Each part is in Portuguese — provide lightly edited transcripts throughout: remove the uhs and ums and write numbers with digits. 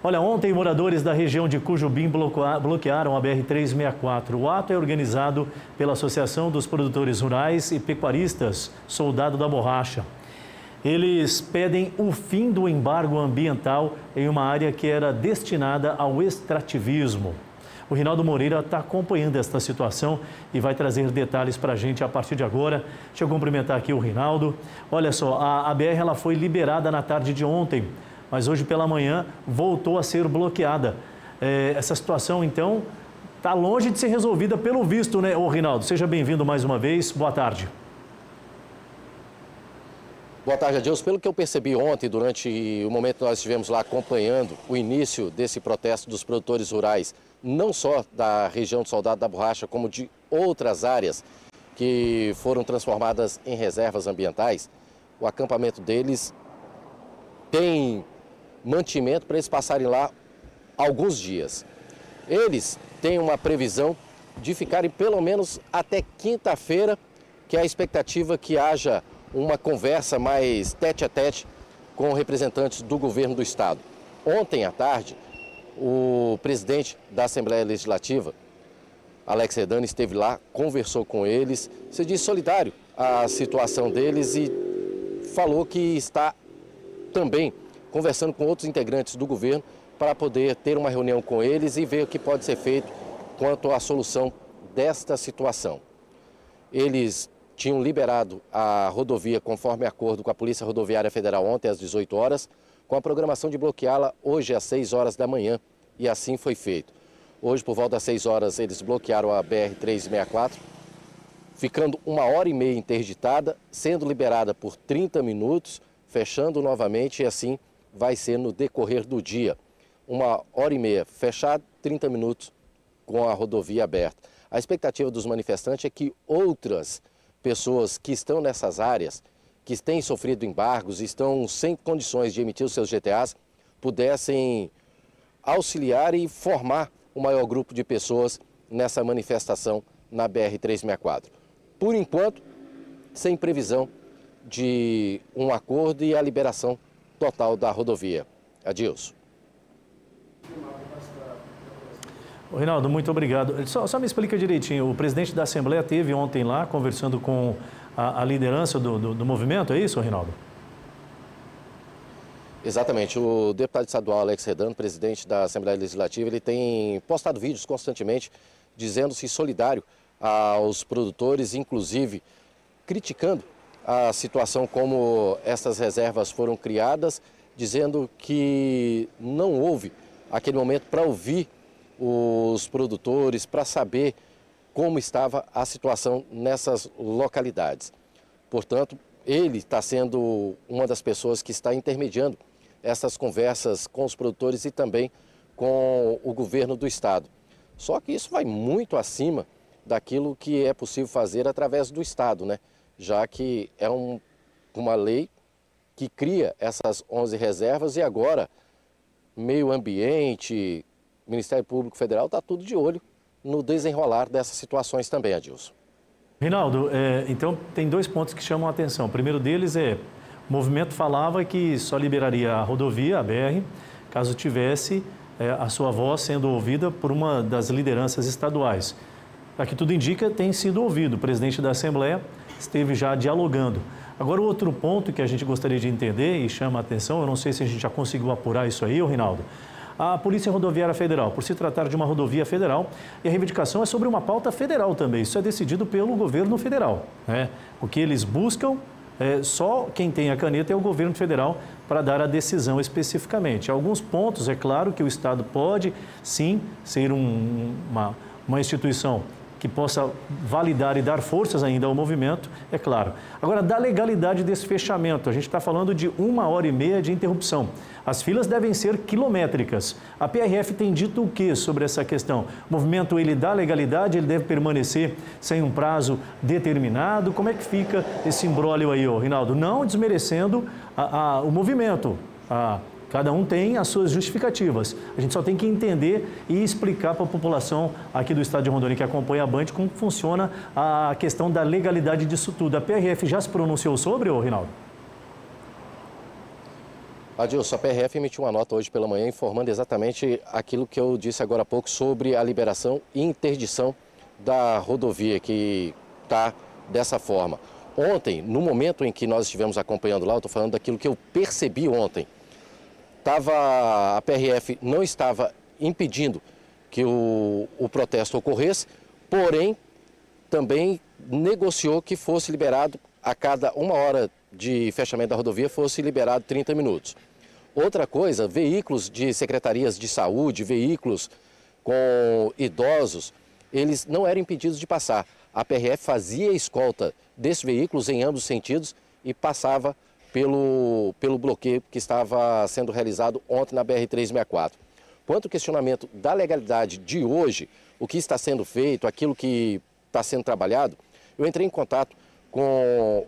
Olha, ontem moradores da região de Cujubim bloquearam a BR-364. O ato é organizado pela Associação dos Produtores Rurais e Pecuaristas Soldado da Borracha. Eles pedem o fim do embargo ambiental em uma área que era destinada ao extrativismo. O Rinaldo Moreira está acompanhando esta situação e vai trazer detalhes para a gente a partir de agora. Deixa eu cumprimentar aqui o Rinaldo. Olha só, a BR ela foi liberada na tarde de ontem, mas hoje pela manhã voltou a ser bloqueada. Essa situação, então, está longe de ser resolvida pelo visto, né, ô Rinaldo? Seja bem-vindo mais uma vez. Boa tarde. Boa tarde, Adilson. Pelo que eu percebi ontem, durante o momento que nós estivemos lá acompanhando o início desse protesto dos produtores rurais, não só da região do Soldado da Borracha, como de outras áreas que foram transformadas em reservas ambientais, o acampamento deles tem mantimento para eles passarem lá alguns dias. Eles têm uma previsão de ficarem pelo menos até quinta-feira, que é a expectativa que haja uma conversa mais tete a tete com representantes do governo do estado. Ontem à tarde, o presidente da Assembleia Legislativa, Alex Redani, esteve lá, conversou com eles, se disse solidário à situação deles e falou que está também conversando com outros integrantes do governo para poder ter uma reunião com eles e ver o que pode ser feito quanto à solução desta situação. Eles tinham liberado a rodovia conforme acordo com a Polícia Rodoviária Federal ontem às 18 horas, com a programação de bloqueá-la hoje às 6 horas da manhã, e assim foi feito. Hoje, por volta das 6 horas, eles bloquearam a BR-364, ficando 1h30 interditada, sendo liberada por 30 minutos, fechando novamente, e assim vai ser no decorrer do dia. 1h30 fechada, 30 minutos com a rodovia aberta. A expectativa dos manifestantes é que outras pessoas que estão nessas áreas, que têm sofrido embargos, estão sem condições de emitir os seus GTAs, pudessem auxiliar e formar o maior grupo de pessoas nessa manifestação na BR-364. Por enquanto, sem previsão de um acordo e a liberação total da rodovia. Adilson. Rinaldo, muito obrigado. Só me explica direitinho, o presidente da Assembleia esteve ontem lá conversando com a liderança do movimento, é isso, Rinaldo? Exatamente. O deputado estadual Alex Redani, presidente da Assembleia Legislativa, ele tem postado vídeos constantemente dizendo-se solidário aos produtores, inclusive criticando a situação como essas reservas foram criadas, dizendo que não houve aquele momento para ouvir os produtores, para saber como estava a situação nessas localidades. Portanto, ele está sendo uma das pessoas que está intermediando essas conversas com os produtores e também com o governo do estado. Só que isso vai muito acima daquilo que é possível fazer através do estado, né? Já que é uma lei que cria essas 11 reservas e agora meio ambiente, Ministério Público Federal está tudo de olho no desenrolar dessas situações também, Adilson. Rinaldo, então tem dois pontos que chamam a atenção. O primeiro deles é, o movimento falava que só liberaria a rodovia, a BR, caso tivesse a sua voz sendo ouvida por uma das lideranças estaduais. Aqui tudo indica, tem sido ouvido. O presidente da Assembleia esteve já dialogando. Agora, o outro ponto que a gente gostaria de entender e chama a atenção, eu não sei se a gente já conseguiu apurar isso aí, Rinaldo, a Polícia Rodoviária Federal, por se tratar de uma rodovia federal, e a reivindicação é sobre uma pauta federal também. Isso é decidido pelo governo federal, né? O que eles buscam, só quem tem a caneta é o governo federal para dar a decisão especificamente. Alguns pontos, é claro que o Estado pode, sim, ser uma instituição que possa validar e dar forças ainda ao movimento, é claro. Agora, da legalidade desse fechamento, a gente está falando de 1h30 de interrupção. As filas devem ser quilométricas. A PRF tem dito o que sobre essa questão? O movimento, ele dá legalidade, ele deve permanecer sem um prazo determinado? Como é que fica esse imbróglio aí, Rinaldo? Não desmerecendo o movimento. Cada um tem as suas justificativas. A gente só tem que entender e explicar para a população aqui do estado de Rondônia que acompanha a Band como funciona a questão da legalidade disso tudo. A PRF já se pronunciou sobre, Rinaldo? Adilson, a PRF emitiu uma nota hoje pela manhã informando exatamente aquilo que eu disse agora há pouco sobre a liberação e interdição da rodovia, que está dessa forma. Ontem, no momento em que nós estivemos acompanhando lá, eu estou falando daquilo que eu percebi ontem, a PRF não estava impedindo que o protesto ocorresse, porém também negociou que fosse liberado a cada 1 hora de fechamento da rodovia, fosse liberado 30 minutos. Outra coisa, veículos de secretarias de saúde, veículos com idosos, eles não eram impedidos de passar. A PRF fazia escolta desses veículos em ambos os sentidos e passava pelo bloqueio que estava sendo realizado ontem na BR-364. Quanto ao questionamento da legalidade de hoje, o que está sendo feito, aquilo que está sendo trabalhado, eu entrei em contato com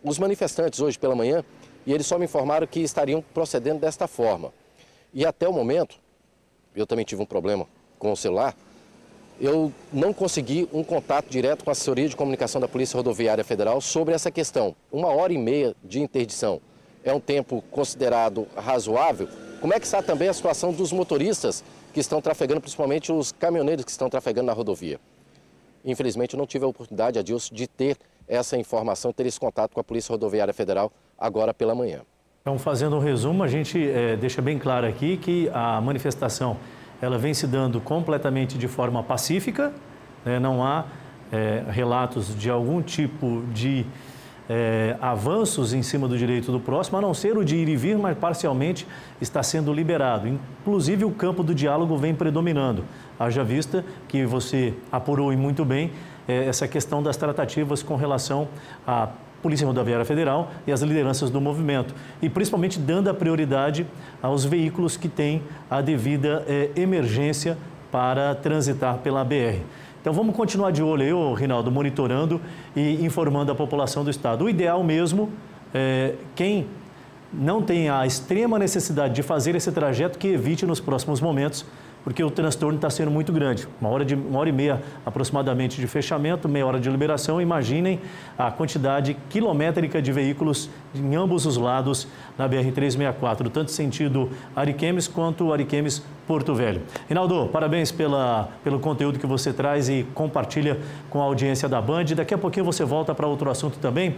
os manifestantes hoje pela manhã e eles só me informaram que estariam procedendo desta forma. E até o momento, eu também tive um problema com o celular, eu não consegui um contato direto com a assessoria de comunicação da Polícia Rodoviária Federal sobre essa questão. 1h30 de interdição é um tempo considerado razoável? Como é que está também a situação dos motoristas que estão trafegando, principalmente os caminhoneiros que estão trafegando na rodovia? Infelizmente, eu não tive a oportunidade, Adilson, de ter essa informação, ter esse contato com a Polícia Rodoviária Federal agora pela manhã. Então, fazendo um resumo, a gente deixa bem claro aqui que a manifestação ela vem se dando completamente de forma pacífica, né? Não há relatos de algum tipo de avanços em cima do direito do próximo, a não ser o de ir e vir, mas parcialmente está sendo liberado. Inclusive, o campo do diálogo vem predominando. Haja vista que você apurou e muito bem essa questão das tratativas com relação à Polícia Rodoviária Federal e as lideranças do movimento, e principalmente dando a prioridade aos veículos que têm a devida emergência para transitar pela BR. Então vamos continuar de olho aí, Rinaldo, monitorando e informando a população do estado. O ideal mesmo é quem não tem a extrema necessidade de fazer esse trajeto que evite nos próximos momentos, porque o transtorno está sendo muito grande. 1h30 aproximadamente de fechamento, meia hora de liberação. Imaginem a quantidade quilométrica de veículos em ambos os lados na BR-364, tanto sentido Ariquemes quanto Ariquemes-Porto Velho. Rinaldo, parabéns pelo conteúdo que você traz e compartilha com a audiência da Band. Daqui a pouquinho você volta para outro assunto também.